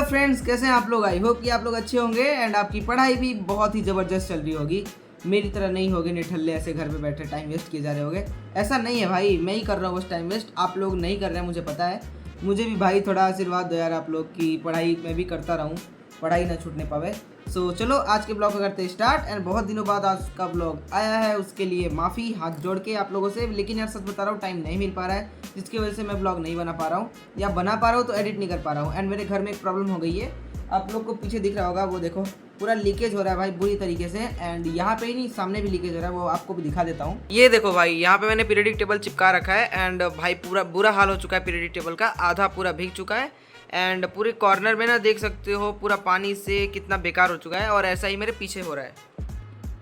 Friends, कैसे हैं आप लोग। आई होप कि आप लोग अच्छे होंगे एंड आपकी पढ़ाई भी बहुत ही ज़बरदस्त चल रही होगी। मेरी तरह नहीं होगी निठल्ले ऐसे घर पे बैठे टाइम वेस्ट किए जा रहे होंगे। ऐसा नहीं है भाई, मैं ही कर रहा हूँ बस टाइम वेस्ट, आप लोग नहीं कर रहे हैं, मुझे पता है। मुझे भी भाई थोड़ा आशीर्वाद दो यार आप लोग की, पढ़ाई मैं भी करता रहूँ, पढ़ाई ना छूटने पावे। सो चलो आज के ब्लॉग को करते हैं स्टार्ट। एंड बहुत दिनों बाद आज का ब्लॉग आया है, उसके लिए माफ़ी हाथ जोड़ के आप लोगों से। लेकिन यार सच बता रहा हूँ, टाइम नहीं मिल पा रहा है, जिसकी वजह से मैं ब्लॉग नहीं बना पा रहा हूँ, या बना पा रहा हूँ तो एडिट नहीं कर पा रहा हूँ। एंड मेरे घर में एक प्रॉब्लम हो गई है, आप लोग को पीछे दिख रहा होगा, वो देखो पूरा लीकेज हो रहा है भाई बुरी तरीके से। एंड यहाँ पे ही नहीं, सामने भी लीकेज हो रहा है, वो आपको भी दिखा देता हूँ। ये देखो भाई, यहाँ पे मैंने पीरियडिक टेबल चिपका रखा है एंड भाई पूरा बुरा हाल हो चुका है पीरियडिक टेबल का, आधा पूरा भीग चुका है। एंड पूरे कॉर्नर में ना देख सकते हो पूरा पानी से कितना बेकार हो चुका है। और ऐसा ही मेरे पीछे हो रहा है,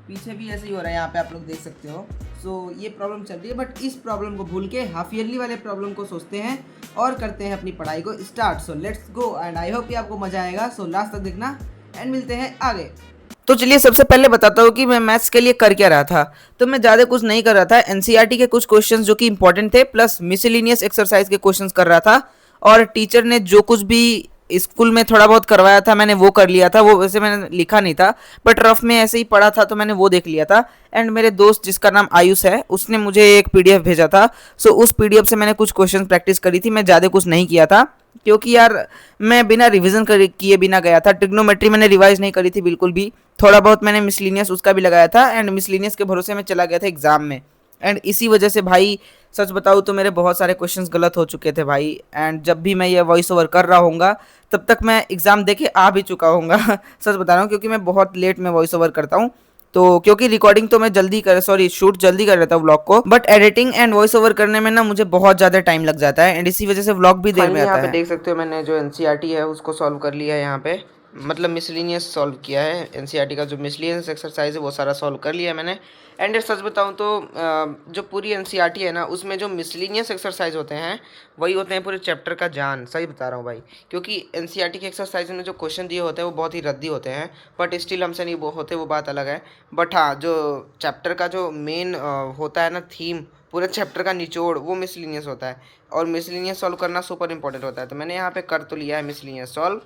पीछे भी ऐसे ही हो रहा है, यहाँ पे आप लोग देख सकते हो। सो ये प्रॉब्लम चल रही है, बट इस प्रॉब्लम को भूल के हाफ ईयरली वाले प्रॉब्लम को सोचते हैं और करते हैं अपनी पढ़ाई को start. So let's go and I hope कि आपको मजा आएगा। सो लास्ट तक देखना एंड मिलते हैं आगे। तो चलिए सबसे पहले बताता हूँ कि मैं मैथ्स के लिए कर क्या रहा था। तो मैं ज़्यादा कुछ नहीं कर रहा था, एनसीईआरटी के कुछ क्वेश्चंस जो कि इंपॉर्टेंट थे प्लस मिसलिनियस एक्सरसाइज के क्वेश्चंस कर रहा था। और टीचर ने जो कुछ भी स्कूल में थोड़ा बहुत करवाया था मैंने वो कर लिया था। वो वैसे मैंने लिखा नहीं था, बट रफ में ऐसे ही पढ़ा था तो मैंने वो देख लिया था। एंड मेरे दोस्त जिसका नाम आयुष है, उसने मुझे एक पीडीएफ भेजा था। सो उस पीडीएफ से मैंने कुछ क्वेश्चन प्रैक्टिस करी थी। मैं ज़्यादा कुछ नहीं किया था क्योंकि यार मैं बिना रिवीजन किए बिना गया था। ट्रिग्नोमेट्री मैंने रिवाइज नहीं करी थी बिल्कुल भी। थोड़ा बहुत मैंने मिसलिनियस उसका भी लगाया था एंड मिसलिनियस के भरोसे मैं चला गया था एग्जाम में। एंड इसी वजह से भाई सच बताऊँ तो मेरे बहुत सारे क्वेश्चंस गलत हो चुके थे भाई। एंड जब भी मैं ये वॉइस ओवर कर रहा हूँगा तब तक मैं एग्ज़ाम दे के आ भी चुका हूँगा सच बता रहा हूँ, क्योंकि मैं बहुत लेट में वॉइस ओवर करता हूँ। तो क्योंकि रिकॉर्डिंग तो मैं जल्दी कर शूट जल्दी कर लेता हूँ व्लॉग को, but editing and voice over करने में ना मुझे बहुत ज़्यादा टाइम लग जाता है एंड इसी वजह से व्लॉग भी देर में आता है। यहाँ पे देख सकते हो मैंने जो एनसीईआरटी है उसको सॉल्व कर लिया है यहाँ पे, मतलब मिसलिनियस सॉल्व किया है। एनसीईआरटी का जो मिसलिनियस एक्सरसाइज है वो सारा सॉल्व कर लिया है मैंने। एंड सच बताऊं तो जो पूरी एनसीईआरटी है ना उसमें जो मिसलिनियस एक्सरसाइज होते हैं वही होते हैं पूरे चैप्टर का जान। सही बता रहा हूँ भाई, क्योंकि एनसीईआरटी के एक्सरसाइज में जो क्वेश्चन दिए होते हैं वो बहुत ही रद्दी होते हैं, बट स्टिल हमसे नहीं वो होते, वो बात अलग है। बट हाँ, जो चैप्टर का जो मेन होता है ना थीम, पूरे चैप्टर का निचोड़, वो मिसलिनियस होता है। और मिसलिनियस सॉल्व करना सुपर इंपॉर्टेंट होता है। तो मैंने यहाँ पे कर तो लिया है मिसलिनियस सॉल्व।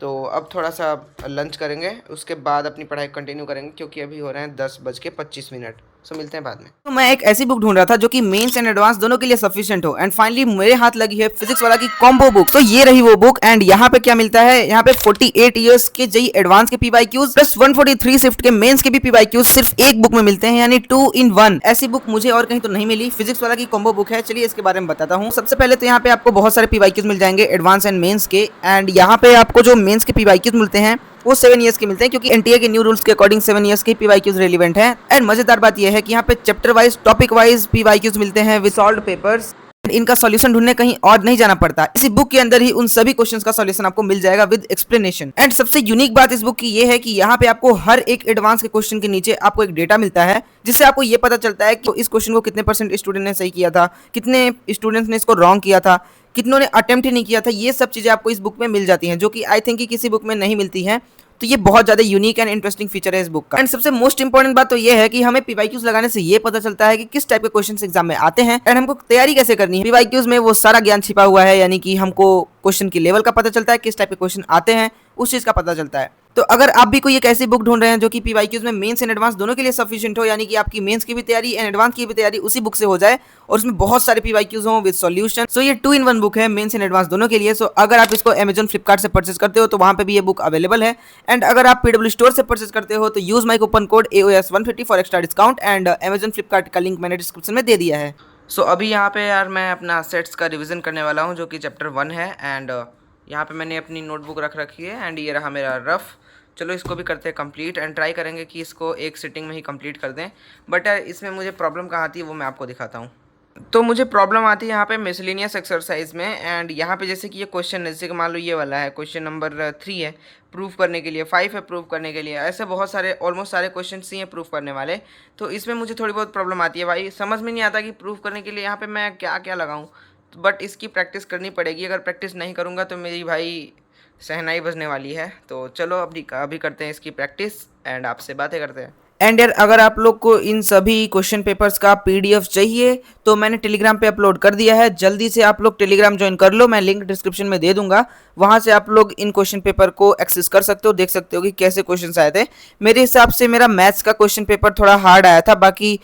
तो अब थोड़ा सा लंच करेंगे, उसके बाद अपनी पढ़ाई कंटिन्यू करेंगे, क्योंकि अभी हो रहे हैं 10:25। सो मिलते हैं बाद में। तो मैं एक ऐसी बुक ढूंढ रहा था जो कि मेंस एंड एडवांस दोनों के लिए सफिशिएंट हो। एंड फाइनली मेरे हाथ लगी है फिजिक्स वाला की कॉम्बो बुक। तो ये रही वो बुक। एंड यहाँ पे क्या मिलता है, यहाँ पे 48 इयर्स के जेई एडवांस के पीवाईक्यूज प्लस 143 शिफ्ट के मेंस के भी पीवाईक्यूज सिर्फ एक बुक में मिलते हैं, यानी 2 in 1। ऐसी बुक मुझे और कहीं तो नहीं मिली। फिजिक्स वाला की कॉम्बो बुक है। चलिए इसके बारे में बताता हूँ। सबसे पहले तो यहाँ पे आपको बहुत सारे पीवाईक्यूज मिल जाएंगे एडवांस एंड मेंस के। एंड यहाँ पे आपको जो मेंस के पीवाईक्यूज मिलते हैं वो 7 इयर्स के मिलते हैं, क्योंकि एनटीए के न्यू रूल्स के अकॉर्डिंग 7 इयर्स के पीवाईक्यूज रेलिवेंट है। एंड मजेदार बात यह है कि यहाँ पे chapter wise topic wise PYQs मिलते हैं विद सॉल्व्ड पेपर्स। इनका सॉल्यूशन ढूंढने कहीं और नहीं जाना पड़ता, इसी बुक के अंदर ही उन सभी क्वेश्चंस का सॉल्यूशन आपको मिल जाएगा विद एक्सप्लेनेशन। एंड सबसे यूनिक बात इस बुक की ये है कि यहाँ पे आपको हर एक एडवांस के क्वेश्चन के नीचे आपको एक डेटा मिलता है, जिससे आपको ये पता चलता है कि इस क्वेश्चन को कितने % स्टूडेंट ने सही किया था, कितने स्टूडेंट्स ने इसको रॉन्ग किया था, कितनों ने अटेम्प्ट ही नहीं किया था। ये सब चीजें आपको इस बुक में मिल जाती हैं, जो कि आई थिंक किसी बुक में नहीं मिलती हैं। तो ये बहुत ज्यादा यूनिक एंड इंटरेस्टिंग फीचर है इस बुक का। एंड सबसे मोस्ट इंपॉर्टेंट बात तो ये है कि हमें पीवाईक्यूज लगाने से ये पता चलता है कि किस टाइप के क्वेश्चंस एग्जाम में आते हैं एंड हमको तैयारी कैसे करनी है। पीवाईक्यूज में वो सारा ज्ञान छिपा हुआ है, यानी कि हमको क्वेश्चन की लेवल का पता चलता है, किस टाइप के क्वेश्चन आते हैं उस चीज का पता चलता है। तो अगर आप भी कोई एक ऐसी बुक ढूंढ रहे हैं जो कि पीवाईक्यूज में मेंस एंड एडवांस दोनों के लिए सफिशिएंट हो, यानी कि आपकी मेंस की भी तैयारी एंड एडवांस की भी तैयारी उसी बुक से हो जाए और उसमें बहुत सारे पीवाईक्यूज हो विद सॉल्यूशन, सो ये 2 in 1 बुक है मेंस एंड एडवांस दोनों के लिए। सो अगर आप इसको अमेजन फ्लिपकार्ट से परचेज करते हो तो वहां पे भी ये बुक अवेलेबल है। एंड अगर आप पीडब्ल्यू स्टोर से परचेज करते हो तो use my coupon code AOS150 for extra discount. And Amazon Flipkart का लिंक मैंने डिस्क्रिप्शन में दे दिया है। सो अभी यहाँ पे यार मैं अपना सेट्स का रिविजन करने वाला हूँ, जो कि चैप्टर 1 है। एंड यहाँ पे मैंने अपनी नोटबुक रख रखी है एंड ये रहा मेरा रफ। चलो इसको भी करते हैं कंप्लीट एंड ट्राई करेंगे कि इसको एक सिटिंग में ही कंप्लीट कर दें। बट यार इसमें मुझे प्रॉब्लम कहाँ आती है वो मैं आपको दिखाता हूँ। तो मुझे प्रॉब्लम आती है यहाँ पे मिसलिनियस एक्सरसाइज में। एंड यहाँ पे जैसे कि ये क्वेश्चन है, जैसे कि मान लो ये वाला है क्वेश्चन नंबर 3 है प्रूफ करने के लिए, 5 है प्रूफ करने के लिए, ऐसे बहुत सारे ऑलमोस्ट सारे क्वेश्चन ही हैं प्रूफ करने वाले। तो इसमें मुझे थोड़ी बहुत प्रॉब्लम आती है भाई, समझ में नहीं आता कि प्रूफ करने के लिए यहाँ पे मैं क्या क्या लगाऊँ। बट इसकी प्रैक्टिस करनी पड़ेगी, अगर प्रैक्टिस नहीं करूँगा तो मेरी भाई शहनाई बजने वाली है। तो चलो अभी करते हैं इसकी प्रैक्टिस एंड आपसे बातें करते हैं। एंड यार अगर आप लोग को इन सभी क्वेश्चन पेपर्स का पीडीएफ चाहिए तो मैंने टेलीग्राम पे अपलोड कर दिया है, जल्दी से आप लोग टेलीग्राम ज्वाइन कर लो, मैं लिंक डिस्क्रिप्शन में दे दूंगा। वहां से आप लोग इन क्वेश्चन पेपर को एक्सेस कर सकते हो, देख सकते हो कि कैसे क्वेश्चंस आए थे। मेरे हिसाब से मेरा मैथ्स का क्वेश्चन पेपर थोड़ा हार्ड आया था, बाकी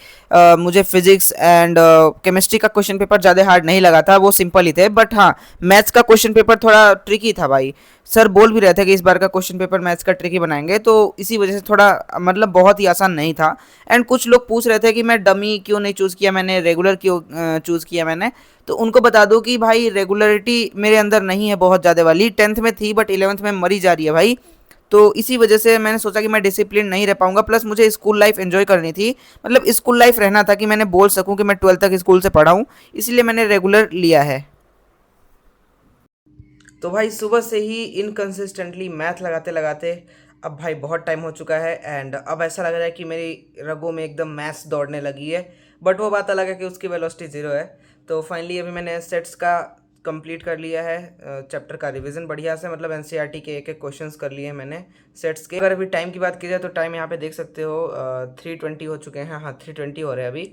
मुझे फिजिक्स एंड केमिस्ट्री का क्वेश्चन पेपर ज़्यादा हार्ड नहीं लगा था, वो सिंपल ही थे। बट हाँ, मैथ्स का क्वेश्चन पेपर थोड़ा ट्रिकी था भाई। सर बोल भी रहे थे कि इस बार का क्वेश्चन पेपर मैथ्स का ट्रिकी बनाएंगे, तो इसी वजह से थोड़ा मतलब बहुत ही आसान नहीं था। एंड कुछ लोग पूछ रहे थे कि मैं डमी क्यों नहीं चूज़ किया, मैंने रेगुलर क्यों चूज़ किया मैंने। तो उनको बता दूं कि भाई रेगुलरिटी मेरे अंदर नहीं है बहुत ज़्यादा वाली, 10th में थी बट 11th में मरी जा रही है भाई। तो इसी वजह से मैंने सोचा कि मैं डिसिप्लिन नहीं रह पाऊंगा, प्लस मुझे स्कूल लाइफ एंजॉय करनी थी, मतलब स्कूल लाइफ रहना था कि मैंने बोल सकूं कि मैं 12th तक स्कूल से पढ़ा हूं, इसलिए मैंने रेगुलर लिया है। तो भाई सुबह से ही इनकंसिस्टेंटली मैथ लगाते लगाते अब भाई बहुत टाइम हो चुका है, एंड अब ऐसा लग रहा है कि मेरी रगों में एकदम मैथ्स दौड़ने लगी है। बट वो बात अलग है कि उसकी वेलोसिटी ज़ीरो है। तो फाइनली अभी मैंने सेट्स का कंप्लीट कर लिया है, चैप्टर का रिवीजन बढ़िया से, मतलब एनसीईआरटी के एक एक क्वेश्चंस कर लिए हैं मैंने सेट्स के। अगर अभी टाइम की बात की जाए तो टाइम यहाँ पे देख सकते हो 3:20 हो चुके हैं, हाँ 3:20 हो रहे हैं अभी।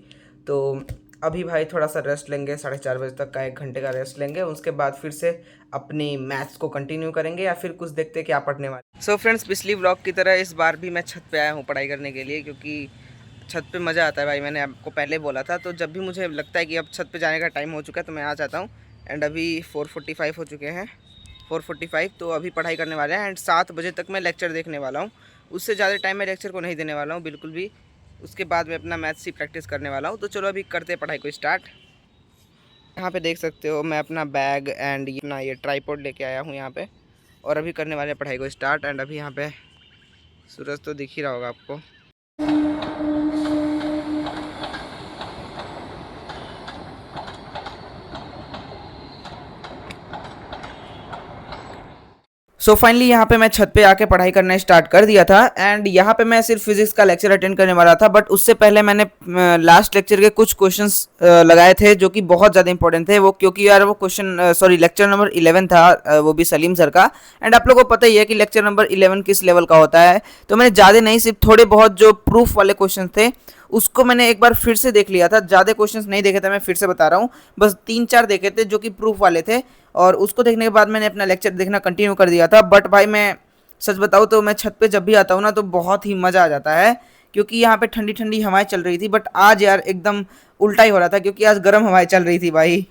तो अभी भाई थोड़ा सा रेस्ट लेंगे, 4:30 बजे तक का 1 घंटे का रेस्ट लेंगे, उसके बाद फिर से अपनी मैथ्स को कंटिन्यू करेंगे या फिर कुछ देखते हैं क्या पढ़ने वाले। सो फ्रेंड्स, पिछली व्लॉग की तरह इस बार भी मैं छत पे आया हूँ पढ़ाई करने के लिए, क्योंकि छत पे मज़ा आता है भाई, मैंने आपको पहले बोला था। तो जब भी मुझे लगता है कि अब छत पे जाने का टाइम हो चुका है तो मैं आ जाता हूँ। एंड अभी 4:45 हो चुके हैं, 4:45, तो अभी पढ़ाई करने वाले हैं। एंड 7 बजे तक मैं लेक्चर देखने वाला हूँ, उससे ज़्यादा टाइम मैं लेक्चर को नहीं देने वाला हूँ बिल्कुल भी। उसके बाद मैं अपना मैथ्स की प्रैक्टिस करने वाला हूँ। तो चलो अभी करते हैं पढ़ाई को स्टार्ट। यहाँ पे देख सकते हो मैं अपना बैग एंड अपना ये ट्राईपॉड लेके आया हूँ यहाँ पे, और अभी करने वाले पढ़ाई को स्टार्ट। एंड अभी यहाँ पे सूरज तो दिख ही रहा होगा आपको। सो फाइनली यहाँ पे मैं छत पे आके पढ़ाई करना स्टार्ट कर दिया था। एंड यहाँ पे मैं सिर्फ फिजिक्स का लेक्चर अटेंड करने वाला था, बट उससे पहले मैंने लास्ट लेक्चर के कुछ क्वेश्चंस लगाए थे जो कि बहुत ज़्यादा इंपॉर्टेंट थे वो, क्योंकि यार वो क्वेश्चन सॉरी लेक्चर नंबर 11 था, वो भी सलीम सर का। एंड आप लोगों को पता ही है कि लेक्चर नंबर 11 किस लेवल का होता है। तो मैंने ज़्यादा नहीं, सिर्फ थोड़े बहुत जो प्रूफ वाले क्वेश्चन थे उसको मैंने एक बार फिर से देख लिया था, ज़्यादा क्वेश्चंस नहीं देखे थे, मैं फिर से बता रहा हूँ, बस 3-4 देखे थे जो कि प्रूफ वाले थे। और उसको देखने के बाद मैंने अपना लेक्चर देखना कंटिन्यू कर दिया था। बट भाई मैं सच बताऊँ तो मैं छत पे जब भी आता हूँ ना तो बहुत ही मज़ा आ जाता है, क्योंकि यहाँ पे ठंडी ठंडी हवाएं चल रही थी। बट आज यार एकदम उल्टा ही हो रहा था, क्योंकि आज गर्म हवाएं चल रही थी भाई।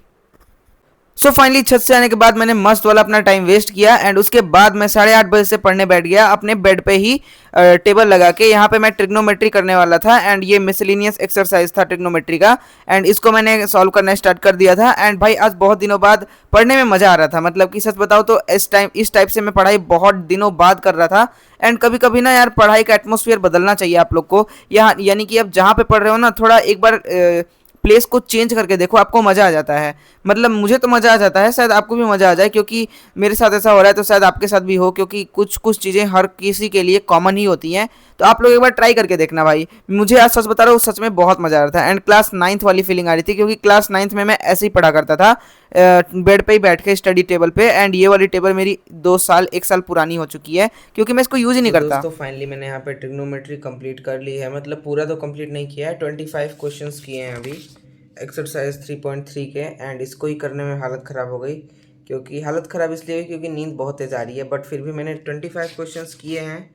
सो फाइनली छत से आने के बाद मैंने मस्त वाला अपना टाइम वेस्ट किया, एंड उसके बाद मैं 8:30 बजे से पढ़ने बैठ गया अपने बेड पे ही, टेबल लगा के। यहाँ पे मैं ट्रिग्नोमेट्री करने वाला था, एंड ये मिसलिनियस एक्सरसाइज था ट्रिग्नोमेट्री का, एंड इसको मैंने सॉल्व करना स्टार्ट कर दिया था। एंड भाई आज बहुत दिनों बाद पढ़ने में मज़ा आ रहा था, मतलब कि सच बताओ तो इस टाइप से मैं पढ़ाई बहुत दिनों बाद कर रहा था। एंड कभी कभी ना यार पढ़ाई का एटमोसफियर बदलना चाहिए आप लोग को, यहाँ यानी कि अब जहाँ पे पढ़ रहे हो ना थोड़ा एक बार प्लेस को चेंज करके देखो, आपको मज़ा आ जाता है। मतलब मुझे तो मज़ा आ जाता है, शायद आपको भी मज़ा आ जाए, क्योंकि मेरे साथ ऐसा हो रहा है तो शायद आपके साथ भी हो, क्योंकि कुछ कुछ चीज़ें हर किसी के लिए कॉमन ही होती हैं। तो आप लोग एक बार ट्राई करके देखना भाई, मुझे आज सच बता रहा हूँ सच में बहुत मज़ा आ रहा था। एंड क्लास 9th वाली फीलिंग आ रही थी, क्योंकि क्लास 9th में मैं ऐसे ही पढ़ा करता था, बेड पे ही बैठ के स्टडी टेबल पे। एंड ये वाली टेबल मेरी 1 साल पुरानी हो चुकी है, क्योंकि मैं इसको यूज़ ही नहीं करता। दोस्तों फाइनली मैंने यहाँ पे ट्रिग्नोमेट्री कंप्लीट कर ली है, मतलब पूरा तो कंप्लीट नहीं किया है, 25 क्वेश्चंस किए हैं अभी एक्सरसाइज 3.3 के। एंड इसको ही करने में हालत ख़राब हो गई, क्योंकि हालत ख़राब इसलिए हुई क्योंकि नींद बहुत तेज़ आ रही है। बट फिर भी मैंने 25 क्वेश्चंस किए हैं,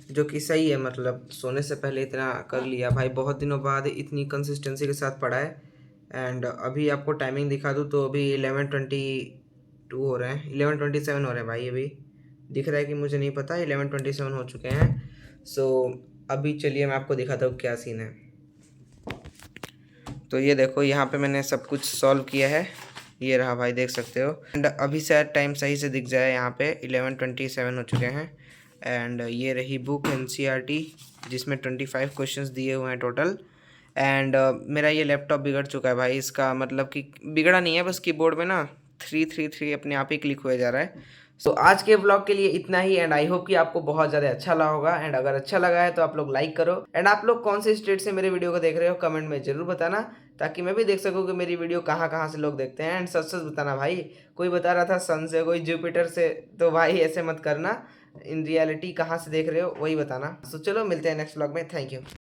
जो कि सही है, मतलब सोने से पहले इतना कर लिया भाई। बहुत दिनों बाद इतनी कंसिस्टेंसी के साथ पढ़ा है। एंड अभी आपको टाइमिंग दिखा दूँ तो अभी 11:22 हो रहे हैं, 11:27 हो रहे हैं भाई। अभी दिख रहा है कि मुझे नहीं पता, 11:27 हो चुके हैं। सो अभी चलिए मैं आपको दिखाता हूँ क्या सीन है। तो ये देखो यहाँ पे मैंने सब कुछ सॉल्व किया है, ये रहा भाई, देख सकते हो। एंड अभी शायद टाइम सही से दिख जाए, यहाँ पे 11:27 हो चुके हैं। एंड ये रही बुक एनसीईआरटी, जिसमें 25 क्वेश्चंस दिए हुए हैं टोटल। एंड मेरा ये लैपटॉप बिगड़ चुका है भाई, इसका मतलब कि बिगड़ा नहीं है, बस कीबोर्ड में ना 333 अपने आप ही क्लिक हुआ जा रहा है। सो आज के ब्लॉग के लिए इतना ही, एंड आई होप कि आपको बहुत ज़्यादा अच्छा लगा होगा। एंड अगर अच्छा लगा है तो आप लोग लाइक करो, एंड आप लोग कौन से स्टेट से मेरे वीडियो को देख रहे हो कमेंट में ज़रूर बताना, ताकि मैं भी देख सकूँ कि मेरी वीडियो कहाँ कहाँ से लोग देखते हैं। एंड सच सच बताना भाई, कोई बता रहा था सन से, कोई जुपिटर से, तो भाई ऐसे मत करना, इन रियलिटी कहाँ से देख रहे हो वही बताना। सो चलो मिलते हैं नेक्स्ट ब्लॉग में, थैंक यू।